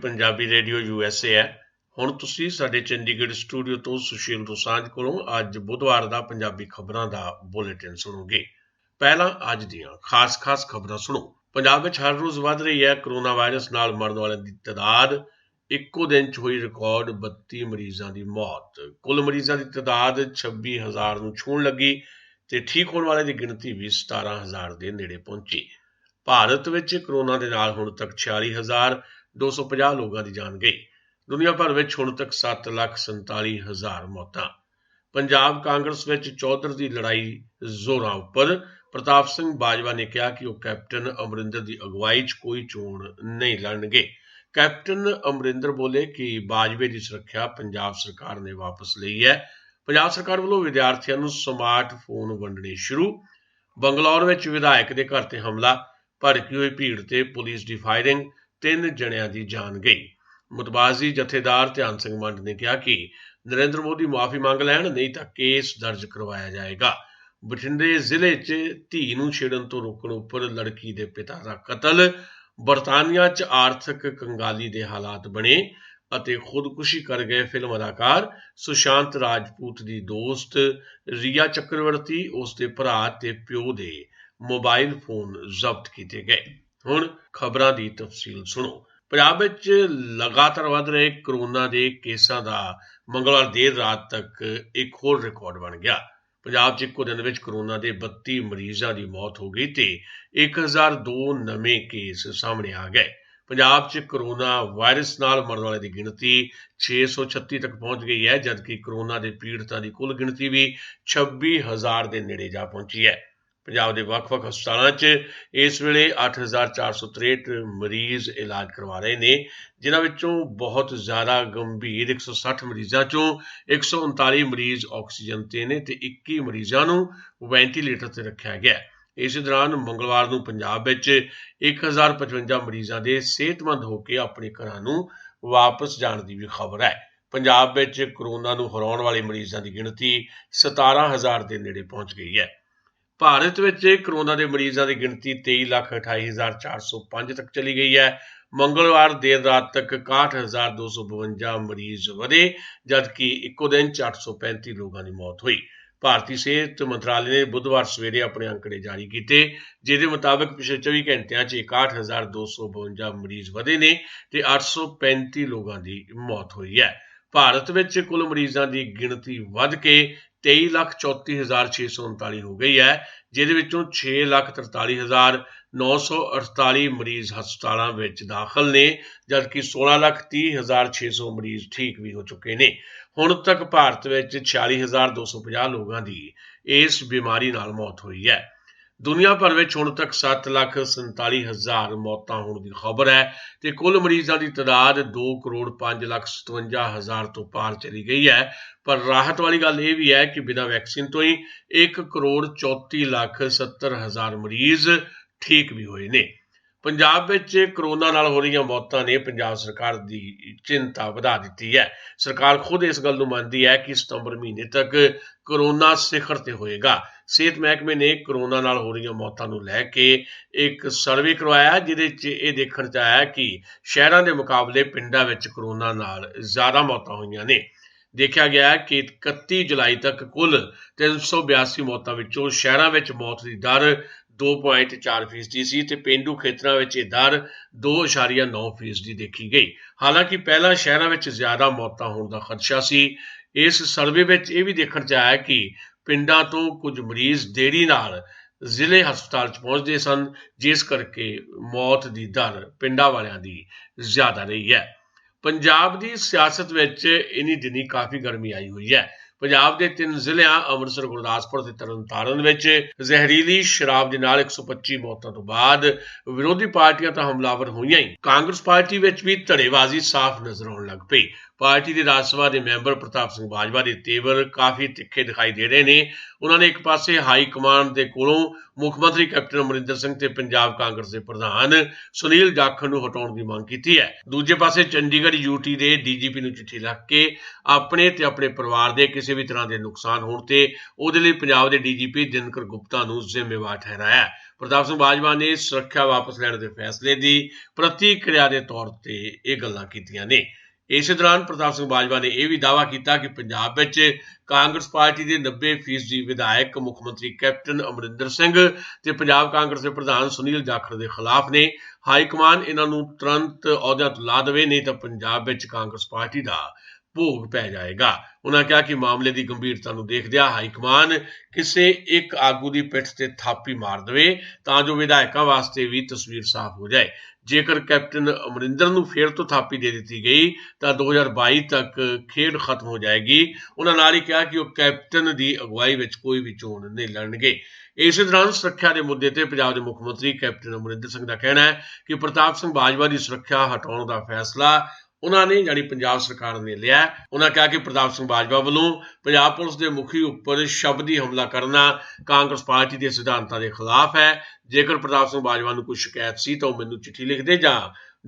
Punjabi radio USA है। हुण तुसीं साडे चंडीगढ़ स्टूडियो तो सुशील दोसांझ कोलों अज बुधवार दा पंजाबी खबरां दा बुलेटिन सुणोगे। पहलां अज दीआं खास खबरां सुणो। पंजाब विच हर रोज़ वध रही है कोरोना वायरस नाल मरण वालिआं दी तादाद। इक्को दिन च होई रिकॉर्ड 32 मरीज़ां दी मौत। कुल मरीज़ां दी तादाद 26,000 नूं छूहण लगी ते ठीक होण वालिआं दी गिणती भी 17,000 दे नेड़े पहुंची। भारत विच कोरोना दे नाल हुण तक 46,250 लोगों की जान गई। दुनिया भर में हुण तक 7,47,000 मौतां। पंजाब कांग्रेस विच चौधर की लड़ाई जोरां उपर। प्रताप सिंह बाजवा ने कहा कि वह कैप्टन अमरिंदर की अगवाई च कोई चोण नहीं लड़नगे। कैप्टन अमरिंदर बोले कि बाजवे की सुरक्षा पंजाब सरकार ने वापस लई है। पंजाब सरकार वालों विद्यार्थियों को स्मार्ट फोन वंडने शुरू। बंगलौर में विधायक के घर ते हमला। भड़की हुई भीड़ ते पुलिस की फायरिंग। 3 जणियां की जान गई। मुतबाजी जथेदार ध्यान सिंह मंड ने कहा कि नरेंद्र मोदी माफी मांग लैण, नहीं तो केस दर्ज करवाया जाएगा। बठिंडे जिले च धी नूं छेड़न तो रोकण उपर लड़की के पिता का कतल। बरतानिया च आर्थिक कंगाली के हालात बने ਅਤੇ खुदकुशी कर गए फिल्म अदाकार सुशांत राजपूत की दोस्त रिया चक्रवर्ती, उसके भरा ते प्यो दे मोबाइल फोन जब्त किए गए। हुण खबरां दी तफसील सुनो। पंजाब विच लगातार वध रहे कोरोना के केसां दा मंगलवार देर रात तक एक होर रिकॉर्ड बन गया। पंजाब च इक्को दिन विच कोरोना के 32 मरीजों की मौत हो गई ते 1002 नवे केस सामने आ गए। पंजाब च कोरोना वायरस नाल मरण वाले की गिणती 636 तक पहुंच गई है, जबकि कोरोना के पीड़ितों की कुल गिणती भी 26,000 के नेड़े जा पहुंची है। पंजाब के ਵੱਖ-ਵੱਖ ਹਸਪਤਾਲਾਂ 'ਚ इस वेले 8,463 मरीज इलाज करवा रहे हैं, जिन्हां विचों बहुत ज़्यादा गंभीर 160 मरीजों चों 139 मरीज ऑक्सीजन ते ने ते 21 मरीजों नूं वेंटीलेटर ते रखा गया। इस दौरान मंगलवार नूं पंजाब विच 1,055 मरीजों के सेहतमंद होकर अपने घरां नूं वापस जाने की भी खबर है। पंजाब विच कोरोना नूं हराउण वाले मरीजों की गिणती 17,000 के नेड़े पहुंच गई है। भारत में कोरोना के मरीजों की गिणती 23,28,405 तक चली गई है। मंगलवार देर रात तक 61,252 मरीज वधे, जबकि इक्को दिन 835 लोगों की मौत हुई। भारतीय सेहत मंत्रालय ने बुधवार सवेरे अपने आंकड़े जारी किए, जिसके मुताबिक पिछले 24 घंटिया 61,252 मरीज वधे ने ते 835 लोगों की मौत हुई है। भारत में कुल मरीजों की गिणती वध के 23,34,639 हो गई है, जिहदे विचों 6,43,948 मरीज हस्पतालों में दाखिल ने, जबकि 16,30,600 मरीज ठीक भी हो चुके हैं। हुण तक भारत में 46,250 लोगों की इस बीमारी नाल मौत हुई है। दुनिया भर में हुण तक 7,47,000 मौतां होने की खबर है तो कुल मरीजों की तादाद 2,05,57,000 तो पार चली गई है। पर राहत वाली गल यह भी है कि बिना वैक्सीन तो ही 1,34,70,000 मरीज ठीक भी हुए ने। पंजाब में कोरोना नाल हो रही मौतां ने पंजाब सरकार की चिंता वधा दी है। सरकार खुद इस गल नूं मनदी है कि सितंबर महीने तक कोरोना सिखर ते होएगा। सेहत महकमे ने कोरोना नाल हो रही मौतां नूं लैके एक सर्वे करवाया, जिहदे च इह देखण च आया कि शहरां दे मुकाबले पिंडां विच कोरोना नाल ज़्यादा मौतां होईआं ने। देखा गया है कि 31 जुलाई तक कुल 382 मौतां विचों शहरां विच मौत की दर 2.4% सी ते पेंडू खेतरां विच इह दर 2.9% देखी गई। हालांकि पहला शहरां विच ज़्यादा मौतां होण दा खदशा सी। इस सर्वे विच इह भी देखण च आया कि पिंडां तो कुछ मरीज देरी नाल जिले हस्पताल च पहुंचदे सन, जिस करके मौत की दर पिंडां वालिआं दी ज़्यादा रही है। पंजाब की सियासत विच इन्हीं दिनी काफ़ी गर्मी आई हुई है। पंजाब के 3 जिलिਆਂ अमृतसर, गुरदासपुर ते तरनताਰਨ विच ਜ਼ਹਿਰੀਲੀ शराब के नाल 125 मौतों तो बाद विरोधी पार्टियां तो हमलावर होईआं ही, कांग्रेस पार्टी विच भी धड़ेबाजी साफ नजर आउण लग पई। पार्टी के राज सभा के मैंबर प्रताप सिंह बाजवा के तेवर काफ़ी तिखे दिखाई दे रहे हैं। उन्होंने एक पासे हाई कमांड के कोलों मुख मंत्री कैप्टन अमरिंदर सिंह ते पंजाब कांग्रेस के प्रधान सुनील जाखड़ नूं हटाउण की मांग की है। दूजे पासे चंडीगढ़ यूटी के DGP नूं चिट्ठी लिख के अपने ते अपने परिवार के किसी भी तरह के नुकसान होने ते उहदे लई पंजाब के DGP दिनकर गुप्ता नूं जिम्मेवार ठहराया। प्रताप सिंह बाजवा ने सुरक्षा वापस लैण के फैसले की प्रतिक्रिया के तौर पर यह गल्लां कीतियां ने। इस दौरान प्रताप सिंह बाजवा ने यह भी दावा किया कि पंजाब विच कांग्रेस पार्टी के 90% विधायक मुख्यमंत्री कैप्टन अमरिंदर सिंह ते पंजाब कांग्रेस के प्रधान सुनील जाखड़ के खिलाफ ने। हाईकमान इन्हां नूं तुरंत अहुदियां तो ला देवे, नहीं तो पंजाब विच कांग्रेस पार्टी का भोग पै जाएगा। उन्होंने कहा कि मामले की गंभीरता नूं देखदिआं हाईकमान किसी एक आगू की पिठ ते थापी मार देवे तां जो विधायकों वास्ते भी तस्वीर साफ हो जाए। जेकर कैप्टन अमरिंदर नूं फिर तो थापी दे दी गई तो 2022 तक खेड खत्म हो जाएगी। उन्होंने नाल ही कहा कि वह कैप्टन की अगुवाई में कोई भी चोण नहीं लड़नगे। इस दौरान सुरक्षा के मुद्दे ते पंजाब के मुख्यमंत्री कैप्टन अमरिंदर सिंह का कहना है कि प्रताप सिंह बाजवा की सुरक्षा हटाने का फैसला उन्होंने यानी पंजाब सरकार ने लिया। उन्होंने कहा कि प्रताप सिंह बाजवा वालों पंजाब पुलिस के मुखी उपर शब्दी हमला करना कांग्रेस पार्टी के सिद्धांतों के खिलाफ है। जेकर प्रताप सिंह बाजवा को कोई शिकायत सी तो मैनू चिट्ठी लिख दे जां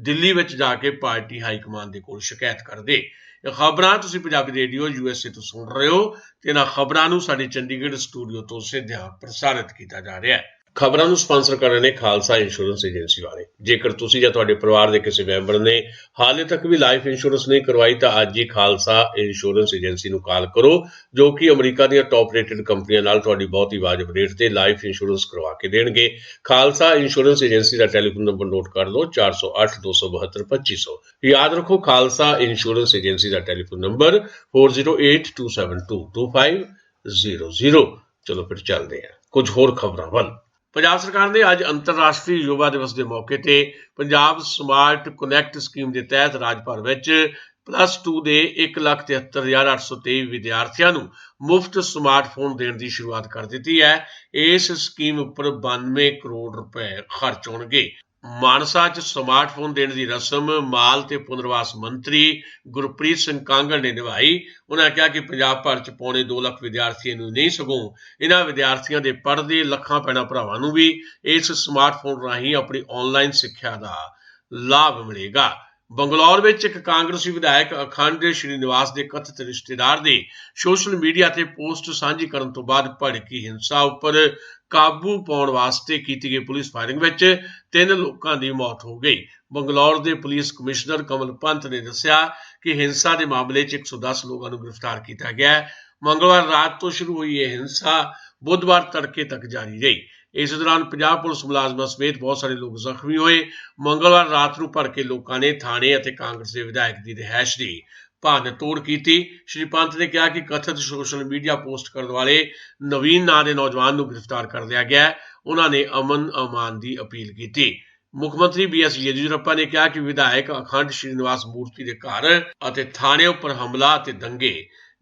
दिल्ली में जाके पार्टी हाईकमान के कोल शिकायत कर दे। खबरां तुसीं पंजाबी रेडियो USA तो सुन रहे हो ते इन्हां खबरां नूं साडे चंडीगढ़ स्टूडियो तो सीधा प्रसारित किया जा रहा है। खबरों को स्पॉन्सर कर रहे हैं खालसा इंश्योरेंस एजेंसी वाले। जेकर तुसीं जां तुहाडे परिवार के किसी मैंबर ने हाले तक भी लाइफ इंश्योरेंस नहीं करवाई तो अज ही खालसा इंश्योरेंस एजेंसी को कॉल करो, जो कि अमरीका दी टॉप रेटेड कंपनियों नाल तुहाडी बहुत ही वाजिब रेट ते लाइफ इंश्योरेंस करवा के देणगे। खालसा इंश्योरेंस एजेंसी का टेलीफोन नंबर नोट कर लो 408 272 2500। याद रखो खालसा इंश्योरेंस एजेंसी का टेलीफोन नंबर 408272 2500। चलो फिर चलते हैं कुछ होर खबरां वल। पंजाब सरकार ने अज अंतरराष्ट्रीय युवा दिवस के मौके पर पंजाब स्मार्ट कुनैक्ट स्कीम के तहत राजभर में +2 के 1,73,823 विद्यार्थियों को मुफ्त स्मार्टफोन देने की शुरुआत कर दी है। इस स्कीम पर 92 करोड़ रुपए खर्च होंगे। मानसा च स्मार्टफोन देने की रस्म माल ते पुनर्वास मंत्री गुरप्रीत सिंह कांगड़ ने निभाई। उन्होंने कहा कि पंजाब भर च 2.25 लाख विद्यार्थियों नहीं सगों इन्हां विद्यार्थियों के पढ़ते लखां भैणां भरावां भी इस स्मार्टफोन राही अपनी ऑनलाइन सिक्ख्या का लाभ मिलेगा। बंगलौर में एक कांग्रेसी विधायक अखंड श्रीनिवास के कथित रिश्तेदार ने सोशल मीडिया से पोस्ट साझी करने तो बाद भड़की हिंसा उपर काबू पाने वास्ते की गई पुलिस फायरिंग में 3 लोगों की मौत हो गई। बंगलौर के पुलिस कमिश्नर कमल पंत ने दस्सिया कि हिंसा के मामले 110 लोगों को गिरफ्तार किया गया है। मंगलवार रात तो शुरू हुई यह हिंसा बुधवार तड़के तक जारी रही। इस दौरान 50 पुलिस मुलाजमान समेत बहुत सारे लोग जख्मी हुए। मंगलवार रात को भड़के लोगों ने थाने और कांग्रेस के विधायक की रिहायश की भन्न तोड़ की। श्री पंत ने कहा कि कथित सोशल मीडिया पोस्ट करने वाले नवीन नां के नौजवान को गिरफ्तार कर लिया गया। उन्होंने अमन अमान की अपील की। मुख्यमंत्री BS येदियुरप्पा ने कहा कि विधायक अखंड श्रीनिवास मूर्ति के घर और थाने उपर हमला और दंगे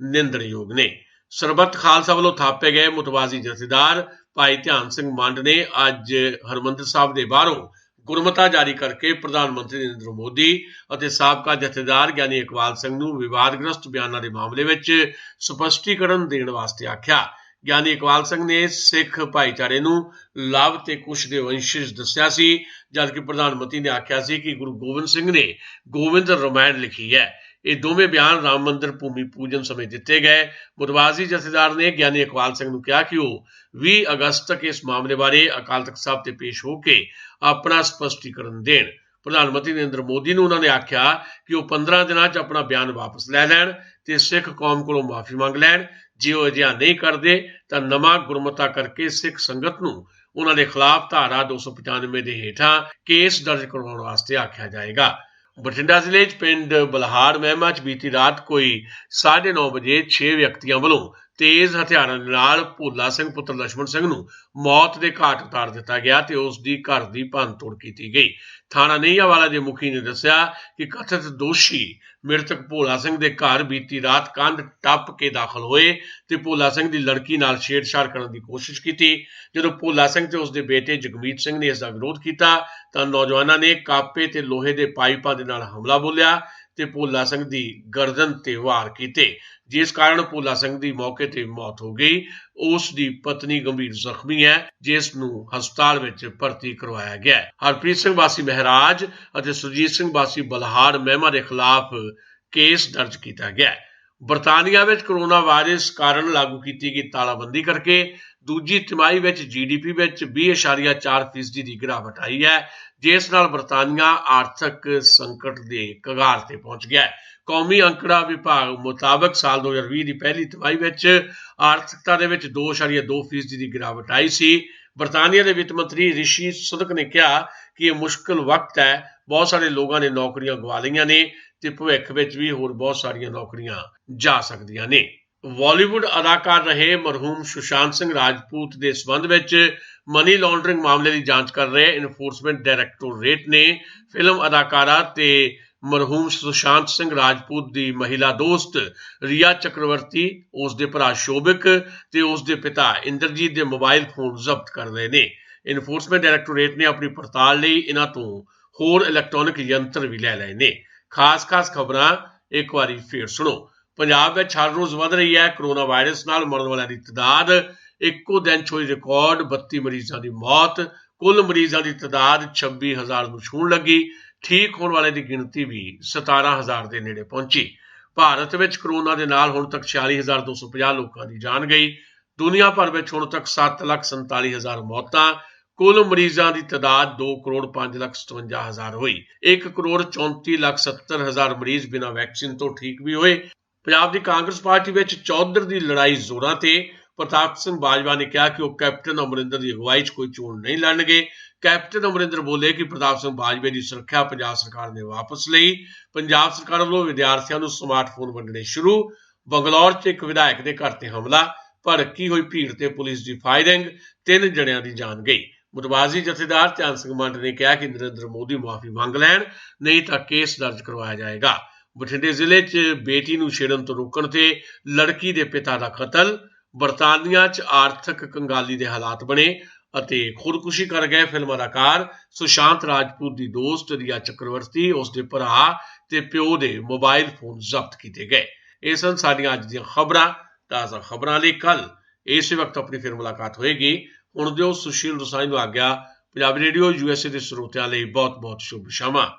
निंदणयोग ने। सरबत खालसा वालों थापे गए मुतवाजी जथेदार भाई ध्यान सिंह मंड ने अज हरमंदिर साहब के बाहरों गुरमता जारी करके प्रधानमंत्री नरेंद्र मोदी और साबका जथेदार ज्ञानी इकबाल सिंह नूं विवादग्रस्त बयानों के मामले में स्पष्टीकरण देने वास्ते आख्या। ज्ञानी इकबाल सिंह ने सिख भाईचारे नूं लव ते कुश दे वंशज दस्सिया सी, जबकि प्रधानमंत्री ने आख्या सी कि गुरु गोबिंद सिंह ने गोविंद रामायण लिखी है। ये दोवें बयान राम मंदिर भूमि पूजन समय दिते गए। मुतवाजी जथेदार ने ज्ञानी इकबाल सिंह कहा कि वह 20 अगस्त तक इस मामले बारे अकाल तख्त साहब से पेश होकर अपना स्पष्टीकरण देण। प्रधानमंत्री नरेंद्र मोदी ने उन्होंने आख्या कि वह 15 दिनों च अपना बयान वापस लै लैण ते सिख कौम को माफी मंग लैण। जे वह अजिहा नहीं करते तो नवा गुरमता करके सिख संगत नूं उन्होंने खिलाफ धारा 295 के हेठां केस दर्ज करवाउण वास्ते आख्या जाएगा। बठिंडा जिले पिंड बलहाड़ महमा च बीती रात कोई 9:30 बजे 6 व्यक्तियों वालों तेज हथियारों के नाल भोला सिंह पुत्र लक्ष्मण सिंह नूं मौत के घाट उतार दिता गया ते उसकी घर की भन्न तोड़ की गई। थाना नईयावाला के मुखी ने दस्सिया कि कथित दोषी मृतक भोला सिंह के घर बीती रात कंध टप के दाखिल होए ते भोला सिंह की लड़की नाल छेड़छाड़ करने की कोशिश की। जदों भोला सिंह ते उसके बेटे जगमीत सिंह ने इसका विरोध किया तो नौजवानों ने कापे ते लोहे के पाइपां दे नाल हमला बोलिया ਤੇ ਭੋਲਾ ਸਿੰਘ ਦੀ ਗਰਦਨ ਤੇ ਵਾਰ ਕੀਤੇ, ਜਿਸ ਕਾਰਨ ਭੋਲਾ ਸਿੰਘ ਦੀ ਮੌਕੇ ਤੇ ਮੌਤ ਹੋ ਗਈ। ਉਸ ਦੀ ਪਤਨੀ ਗੰਭੀਰ ਜ਼ਖਮੀ ਹੈ, ਜਿਸ ਨੂੰ ਹਸਪਤਾਲ ਵਿੱਚ ਭਰਤੀ ਕਰਵਾਇਆ ਗਿਆ ਹੈ। ਹਰਪ੍ਰੀਤ ਸਿੰਘ ਵਾਸੀ ਮਹਿਰਾਜ ਅਤੇ ਸੁਰਜੀਤ ਸਿੰਘ ਵਾਸੀ ਬਲਹਾੜ ਮਹਿਮਾ ਦੇ ਖਿਲਾਫ ਕੇਸ ਦਰਜ ਕੀਤਾ ਗਿਆ ਹੈ। ਬਰਤਾਨੀਆ ਵਿੱਚ ਕੋਰੋਨਾ ਵਾਇਰਸ ਕਾਰਨ ਲਾਗੂ ਕੀਤੀ ਗਈ ਤਾਲਾਬੰਦੀ ਕਰਕੇ ਦੂਜੀ ਤਿਮਾਹੀ ਵਿੱਚ GDP ਵਿੱਚ 20.4% ਦੀ ਗਿਰਾਵਟ ਆਈ ਹੈ, ਜਿਸ ਨਾਲ ਬਰਤਾਨੀਆ ਆਰਥਿਕ ਸੰਕਟ ਦੇ ਕਗਾਰ ਤੇ ਪਹੁੰਚ ਗਿਆ ਹੈ। ਕੌਮੀ ਅੰਕੜਾ ਵਿਭਾਗ ਮੁਤਾਬਕ ਸਾਲ 2020 ਦੀ ਪਹਿਲੀ ਤਿਮਾਹੀ ਵਿੱਚ ਆਰਥਿਕਤਾ ਦੇ ਵਿੱਚ 2.2% ਦੀ ਗਿਰਾਵਟ ਆਈ ਸੀ। ਬਰਤਾਨੀਆ ਦੇ ਵਿੱਤ ਮੰਤਰੀ ਰਿਸ਼ੀ ਸੁਨਕ ਨੇ ਕਿਹਾ ਕਿ ਇਹ ਮੁਸ਼ਕਲ ਵਕਤ ਹੈ, ਬਹੁਤ ਸਾਰੇ ਲੋਕਾਂ ਨੇ ਨੌਕਰੀਆਂ ਗਵਾ ਲਈਆਂ ਨੇ ਤੇ ਭਵਿੱਖ ਵਿੱਚ ਵੀ ਹੋਰ ਬਹੁਤ ਸਾਰੀਆਂ ਨੌਕਰੀਆਂ ਜਾ ਸਕਦੀਆਂ ਨੇ। ਬਾਲੀਵੁੱਡ ਅਦਾਕਾਰ ਰਹੇ ਮਰਹੂਮ ਸੁਸ਼ਾਂਤ ਸਿੰਘ ਰਾਜਪੂਤ ਦੇ ਸਬੰਧ ਵਿੱਚ ਮਨੀ ਲਾਂਡਰਿੰਗ ਮਾਮਲੇ ਦੀ ਜਾਂਚ ਕਰ ਰਹੇ ਇਨਫੋਰਸਮੈਂਟ ਡਾਇਰੈਕਟੋਰੇਟ ਨੇ ਫਿਲਮ ਅਦਾਕਾਰਾ ਤੇ ਮਰਹੂਮ ਸੁਸ਼ਾਂਤ ਸਿੰਘ ਰਾਜਪੂਤ ਦੀ ਮਹਿਲਾ ਦੋਸਤ ਰੀਆ ਚੱਕਰਵਰਤੀ, ਉਸ ਦੇ ਭਰਾ ਸ਼ੋਭਿਕ ਤੇ ਉਸ ਦੇ ਪਿਤਾ ਇੰਦਰਜੀਤ ਦੇ ਮੋਬਾਈਲ ਫੋਨ ਜ਼ਬਤ ਕਰ ਲਏ ਨੇ। ਇਨਫੋਰਸਮੈਂਟ ਡਾਇਰੈਕਟੋਰੇਟ ਨੇ ਆਪਣੀ ਪੜਤਾਲ ਲਈ ਇਹਨਾਂ ਤੋਂ ਹੋਰ ਇਲੈਕਟ੍ਰੋਨਿਕ ਯੰਤਰ ਵੀ ਲੈ ਲਏ ਨੇ। ਖਾਸ ਖਬਰਾਂ ਇੱਕ ਵਾਰੀ ਫੇਰ ਸੁਣੋ। ਪੰਜਾਬ ਵਿੱਚ ਹਰ ਰੋਜ਼ ਵਧ ਰਹੀ ਹੈ ਕੋਰੋਨਾ ਵਾਇਰਸ ਨਾਲ ਮਰਨ ਵਾਲਿਆਂ ਦੀ ਤਾਦਾਦ। ਇੱਕੋ ਦਿਨ 'ਚ ਹੋਈ ਰਿਕਾਰਡ 32 ਮਰੀਜ਼ਾਂ ਦੀ ਮੌਤ। ਕੁੱਲ ਮਰੀਜ਼ਾਂ ਦੀ ਤਾਦਾਦ 26,000 ਨੂੰ ਛੂਹਣ ਲੱਗੀ। ਠੀਕ ਹੋਣ ਵਾਲੇ ਦੀ ਗਿਣਤੀ ਵੀ 17,000 ਦੇ ਨੇੜੇ ਪਹੁੰਚੀ। ਭਾਰਤ ਵਿੱਚ ਕੋਰੋਨਾ ਦੇ ਨਾਲ ਹੁਣ ਤੱਕ 46,250 ਲੋਕਾਂ ਦੀ ਜਾਨ ਗਈ। ਦੁਨੀਆ ਭਰ ਵਿੱਚ ਹੁਣ ਤੱਕ 7,47,000 ਮੌਤਾਂ। ਕੁੱਲ ਮਰੀਜ਼ਾਂ ਦੀ ਤਾਦਾਦ 2,05,57,000 ਹੋਈ। 1,34,70,000 ਮਰੀਜ਼ ਬਿਨਾਂ ਵੈਕਸੀਨ ਤੋਂ ਠੀਕ ਵੀ ਹੋਏ। ਪੰਜਾਬ ਦੀ ਕਾਂਗਰਸ ਪਾਰਟੀ ਵਿੱਚ ਚੌਧਰ ਦੀ ਲੜਾਈ ਜ਼ੋਰਾਂ ਤੇ। ਪ੍ਰਤਾਪ ਸਿੰਘ ਬਾਜਵਾ ਨੇ ਕਿਹਾ ਕਿ ਉਹ ਕੈਪਟਨ ਅਮਰਿੰਦਰ ਦੀ ਅਗਵਾਈ 'ਚ ਕੋਈ ਚੋਣ ਨਹੀਂ ਲੜਨਗੇ। ਕੈਪਟਨ ਅਮਰਿੰਦਰ ਬੋਲੇ ਕਿ ਪ੍ਰਤਾਪ ਸਿੰਘ ਬਾਜਵੇ ਦੀ ਸੁਰੱਖਿਆ ਪੰਜਾਬ ਸਰਕਾਰ ਨੇ ਵਾਪਸ ਲਈ। ਪੰਜਾਬ ਸਰਕਾਰ ਵੱਲੋਂ ਵਿਦਿਆਰਥੀਆਂ ਨੂੰ ਸਮਾਰਟਫੋਨ ਵੰਡਣੇ ਸ਼ੁਰੂ। ਬੰਗਲੌਰ 'ਚ ਇੱਕ ਵਿਧਾਇਕ ਦੇ ਘਰ ਤੇ ਹਮਲਾ, ਭੜਕੀ ਹੋਈ ਭੀੜ ਤੇ ਪੁਲਿਸ ਦੀ ਫਾਇਰਿੰਗ, 3 ਜਣਿਆਂ ਦੀ ਜਾਨ ਗਈ। ਮੁਤਵਾਜ਼ੀ ਜਥੇਦਾਰ ਧਿਆਨ ਸਿੰਘ ਮੰਡ ਨੇ ਕਿਹਾ ਕਿ ਨਰਿੰਦਰ ਮੋਦੀ ਮੁਆਫੀ ਮੰਗ ਲੈਣ, ਨਹੀਂ ਤਾਂ ਕੇਸ ਦਰਜ ਕਰਵਾਇਆ ਜਾਏਗਾ। ਬਠਿੰਡੇ ਜ਼ਿਲ੍ਹੇ 'ਚ ਬੇਟੀ ਨੂੰ ਛੇੜਨ ਤੋਂ ਰੋਕਣ ਤੇ ਲੜਕੀ ਦੇ ਪਿਤਾ ਦਾ ਕਤਲ। ਬਰਤਾਨੀਆ 'ਚ ਆਰਥਿਕ ਕੰਗਾਲੀ ਦੇ ਹਾਲਾਤ ਬਣੇ ਅਤੇ ਖੁਦਕੁਸ਼ੀ ਕਰ ਗਏ ਫਿਲਮ ਅਦਾਕਾਰ ਸੁਸ਼ਾਂਤ ਰਾਜਪੂਤ ਦੀ ਦੋਸਤ ਰੀਆ ਚੱਕਰਵਰਤੀ, ਉਸ ਦੇ ਭਰਾ ਤੇ ਪਿਓ ਦੇ ਮੋਬਾਈਲ ਫੋਨ ਜ਼ਬਤ ਕੀਤੇ ਗਏ। ਇਹ ਸਨ ਸਾਡੀਆਂ ਅੱਜ ਦੀਆਂ ਖਬਰਾਂ। ਤਾਜ਼ਾ ਖਬਰਾਂ ਲਈ ਕੱਲ ਇਸੇ ਵਕਤ ਆਪਣੀ ਫਿਰ ਮੁਲਾਕਾਤ ਹੋਏਗੀ। ਹੁਣ ਦਿਓ ਸੁਸ਼ੀਲ ਰਸਾਈ ਨੂੰ ਆਗਿਆ। ਪੰਜਾਬੀ ਰੇਡੀਓ USA ਦੇ ਸਰੋਤਿਆਂ ਲਈ ਬਹੁਤ ਬਹੁਤ ਸ਼ੁਭ ਸ਼ਾਮਾਂ।